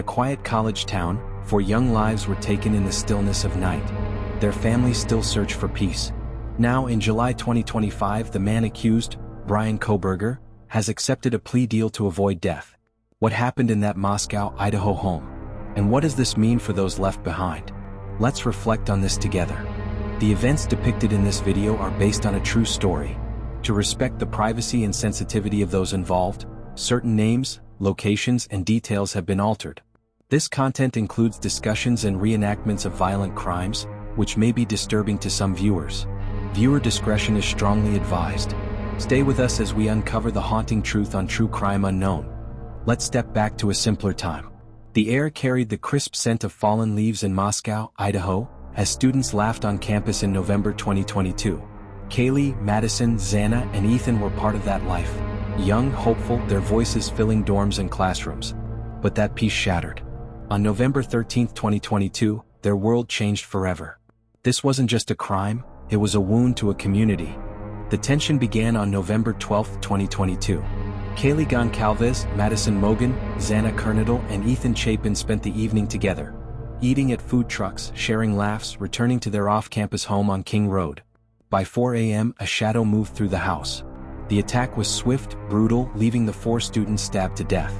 a quiet college town, 4 young lives were taken in the stillness of night. Their families still search for peace. Now in July 2025, the man accused, Bryan Kohberger, has accepted a plea deal to avoid death. What happened in that Moscow, Idaho home? And what does this mean for those left behind? Let's reflect on this together. The events depicted in this video are based on a true story. To respect the privacy and sensitivity of those involved, certain names, locations, and details have been altered. This content includes discussions and reenactments of violent crimes, which may be disturbing to some viewers. Viewer discretion is strongly advised. Stay with us as we uncover the haunting truth on True Crime Unknown. Let's step back to a simpler time. The air carried the crisp scent of fallen leaves in Moscow, Idaho, as students laughed on campus in November 2022. Kaylee, Madison, Xana, and Ethan were part of that life. Young, hopeful, their voices filling dorms and classrooms. But that peace shattered. On November 13, 2022, their world changed forever. This wasn't just a crime, it was a wound to a community. The tension began on November 12, 2022. Kaylee Goncalves, Madison Mogen, Xana Kernodle, and Ethan Chapin spent the evening together, eating at food trucks, sharing laughs, returning to their off-campus home on King Road. By 4 a.m., a shadow moved through the house. The attack was swift, brutal, leaving the 4 students stabbed to death.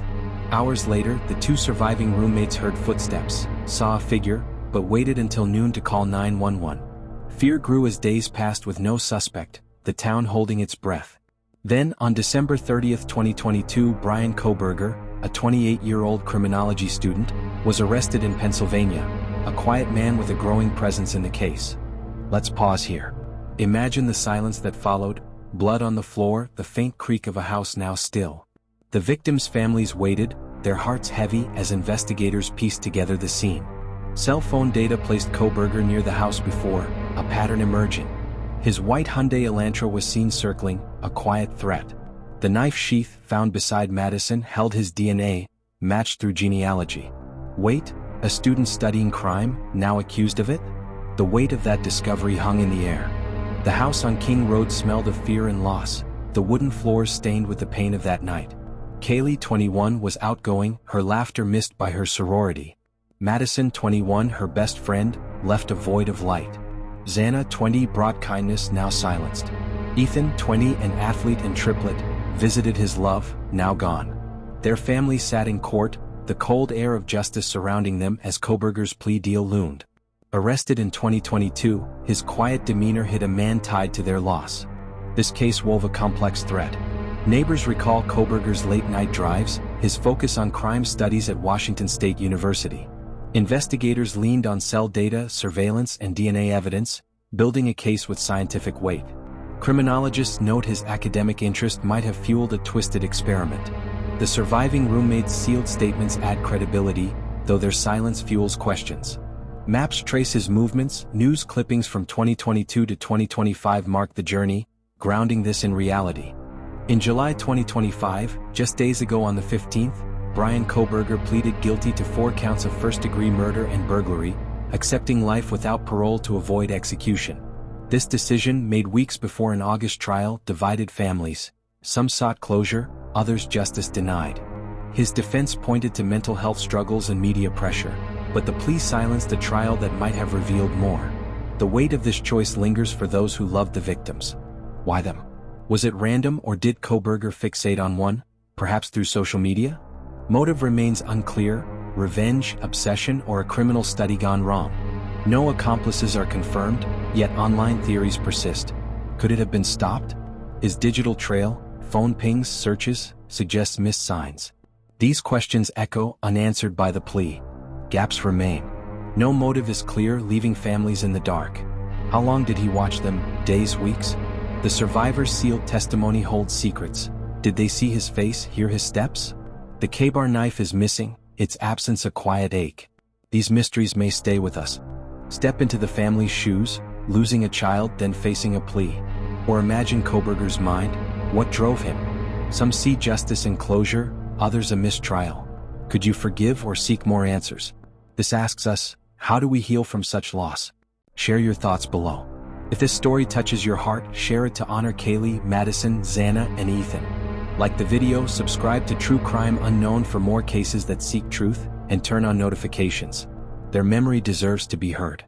Hours later, the 2 surviving roommates heard footsteps, saw a figure, but waited until noon to call 911. Fear grew as days passed with no suspect, the town holding its breath. Then, on December 30, 2022, Bryan Kohberger, a 28-year-old criminology student, was arrested in Pennsylvania, a quiet man with a growing presence in the case. Let's pause here. Imagine the silence that followed, blood on the floor, the faint creak of a house now still. The victims' families waited, their hearts heavy as investigators pieced together the scene. Cell phone data placed Kohberger near the house before, a pattern emerging. His white Hyundai Elantra was seen circling, a quiet threat. The knife sheath found beside Madison held his DNA, matched through genealogy. Wait, a student studying crime, now accused of it? The weight of that discovery hung in the air. The house on King Road smelled of fear and loss, the wooden floors stained with the pain of that night. Kaylee, 21, was outgoing, her laughter missed by her sorority. Madison, 21, her best friend, left a void of light. Xana, 20, brought kindness, now silenced. Ethan, 20, an athlete and triplet, visited his love, now gone. Their family sat in court, the cold air of justice surrounding them as Kohberger's plea deal loomed. Arrested in 2022, his quiet demeanor hid a man tied to their loss. This case wove a complex thread. Neighbors recall Kohberger's late-night drives, his focus on crime studies at Washington State University. Investigators leaned on cell data, surveillance, and DNA evidence, building a case with scientific weight. Criminologists note his academic interest might have fueled a twisted experiment. The surviving roommates' sealed statements add credibility, though their silence fuels questions. Maps trace his movements, news clippings from 2022 to 2025 mark the journey, grounding this in reality. In July 2025, just days ago on the 15th, Bryan Kohberger pleaded guilty to 4 counts of first-degree murder and burglary, accepting life without parole to avoid execution. This decision, made weeks before an August trial, divided families. Some sought closure, others justice denied. His defense pointed to mental health struggles and media pressure, but the plea silenced a trial that might have revealed more. The weight of this choice lingers for those who loved the victims. Why them? Was it random, or did Kohberger fixate on one, perhaps through social media? Motive remains unclear: revenge, obsession, or a criminal study gone wrong. No accomplices are confirmed, yet online theories persist. Could it have been stopped? His digital trail, phone pings, searches, suggests missed signs. These questions echo, unanswered by the plea. Gaps remain. No motive is clear, leaving families in the dark. How long did he watch them? Days, weeks? The survivor's sealed testimony holds secrets. Did they see his face, hear his steps? The K-bar knife is missing, its absence a quiet ache. These mysteries may stay with us. Step into the family's shoes, losing a child then facing a plea. Or imagine Kohberger's mind, what drove him? Some see justice and closure, others a mistrial. Could you forgive or seek more answers? This asks us, how do we heal from such loss? Share your thoughts below. If this story touches your heart, share it to honor Kaylee, Madison, Xana, and Ethan. Like the video, subscribe to True Crime Unknown for more cases that seek truth, and turn on notifications. Their memory deserves to be heard.